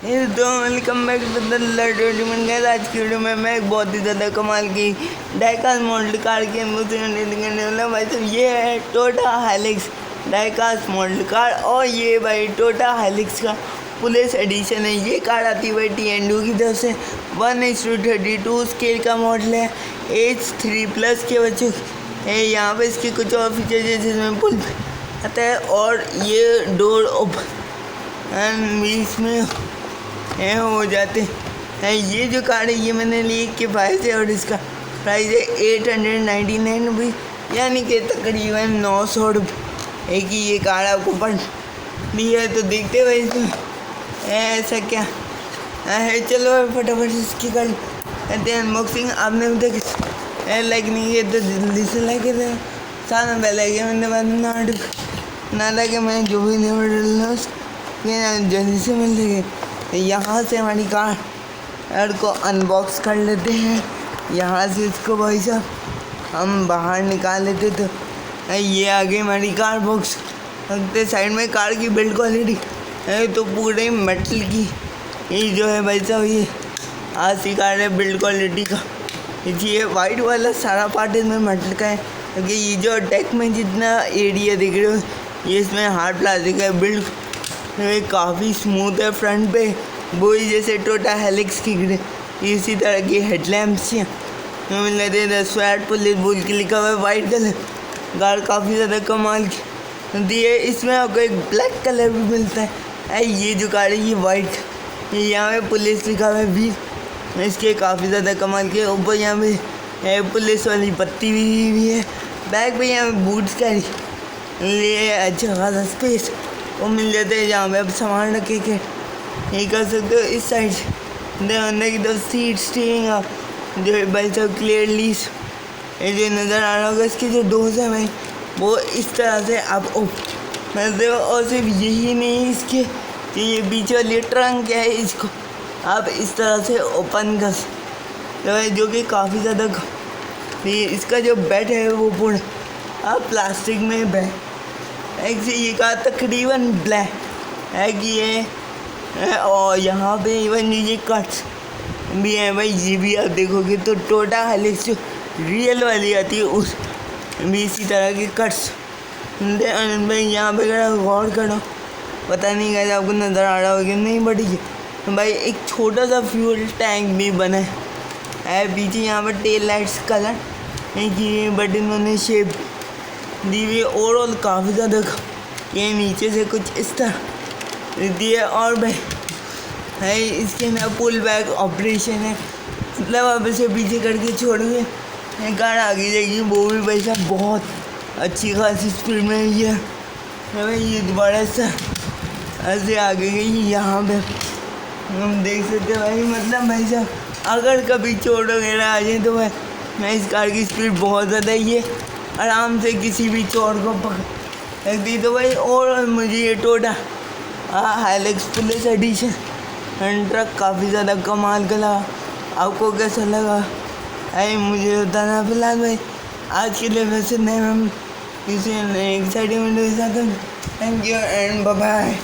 तो welcome back to the लर्डोडीमन guys. आज की वीडियो में मैं एक बहुत ही ज़्यादा कमाल की डाइकास्ट मॉडल कार की अनबॉक्सिंग करने वाला भाई साहब। ये है Toyota Hilux diecast model car और ये भाई टोयोटा हाइलक्स का पुलिस एडिशन है। ये कार आती है भाई टी&डू की तरफ से 1:32 स्केल का मॉडल है। एज 3+ के बच्चों है। यहाँ पे इसके कुछ और फीचर जैसे इसमें पुल आता है और ये डोर ओपन एंड बीच में हो जाते हैं। ये जो कार है ये मैंने ली किफ़ायत से और इसका प्राइस है 899 रुपये, यानी कि तकरीबन 900 रुपये की ये कार आपको पड़ रही है। तो देखते हुए इसमें ऐसा क्या है, चलो फटाफट इसकी कर लेते हैं अनबॉक्सिंग। आपने अभी तक लाइक नहीं किया तो जल्दी से लाइक कर दें। साथ में पहले किया मैंने बाद ना था कि मैं जो भी नहीं जल्दी से मिल सके। तो यहाँ से हमारी कार को अनबॉक्स कर लेते हैं। यहाँ से इसको भाई साहब हम बाहर निकाल लेते। तो ये आगे हमारी कार बॉक्स रखते। साइड में कार की बिल्ड क्वालिटी है तो पूरे मेटल की ये जो है भाई साहब, ये आज की कार है बिल्ड क्वालिटी का। ये वाइट वाला सारा पार्ट इसमें मेटल का है, क्योंकि ये जो डेक में जितना एरिया दिख रहे हो ये इसमें हार्ड प्लास्टिक है। बिल्ड काफ़ी स्मूथ है। फ्रंट पे वही जैसे टोयोटा हाइलक्स की इसी तरह की हेडलैम्प्स मिल रहे थे। स्वैट पुलिस बोल के लिखा हुआ है। वाइट कलर कार काफ़ी ज़्यादा कमाल की दी है। इसमें आपको एक ब्लैक कलर भी मिलता है। ये जो कार है ये वाइट, यहाँ पे पुलिस लिखा हुआ है भी, इसके काफ़ी ज़्यादा कमाल के। ऊपर यहाँ पे है पुलिस वाली पत्ती भी है। बैक पे यहाँ पे बूट्स का लिए अच्छा खासा स्पेस वो मिल जाते हैं, जहाँ पे आप सामान रखे के ये कर सकते हो। इस साइड अंदर की तरफ सीट स्टीयरिंग आप जो है भाई साहब क्लियरली ये जो नज़र आ रहा होगा। इसके जो डोर्स हैं भाई वो इस तरह से आप मिलते हो। और सिर्फ यही नहीं, इसके ये पीछे वाली ट्रंक है इसको आप इस तरह से ओपन कर सकते हो, जो कि काफ़ी ज़्यादा इसका जो बेड है वो पूरा आप प्लास्टिक में बैठ ये का तकरीबन ब्लैक है कि ये और यहाँ पे इवन ये कट्स भी है भाई। ये भी आप देखोगे तो टोयोटा हाइलक्स जो रियल वाली आती है उस भी इसी तरह के कट्स भाई। यहाँ पे गौर करो, पता नहीं कैसे आपको नज़र आ रहा होगा नहीं, बट ये भाई एक छोटा सा फ्यूल टैंक भी बना है पीछे। यहाँ पर टेल लाइट्स कलर कि बट इन्होंने शेप दी हुई। ओवरऑल काफ़ी ज़्यादा ये नीचे से कुछ इस तरह दी है। और भाई है इसके अंदर पुल बैक ऑपरेशन है, मतलब आप इसे पीछे करके छोड़ोगे कार आगे जाएगी। वो भी भाई साहब बहुत अच्छी खासी स्पीड में है भाई। ये दोबारा सा ऐसे आगे गई, यहाँ पे हम देख सकते हैं भाई। मतलब भाई साहब अगर कभी चोट वगैरह आ जाए तो मैं इस कार की स्पीड बहुत ज़्यादा ही है, आराम से किसी भी चोर को पकड़ दी। तो भाई और मुझे ये Toyota Hilux police edition truck काफ़ी ज़्यादा कमाल का लगा। आपको कैसा लगा मुझे बताना। फिलहाल भाई आज के लिए वैसे नहीं, हम किसी एक्साइटिंग वीडियो के साथ। Thank you and bye bye.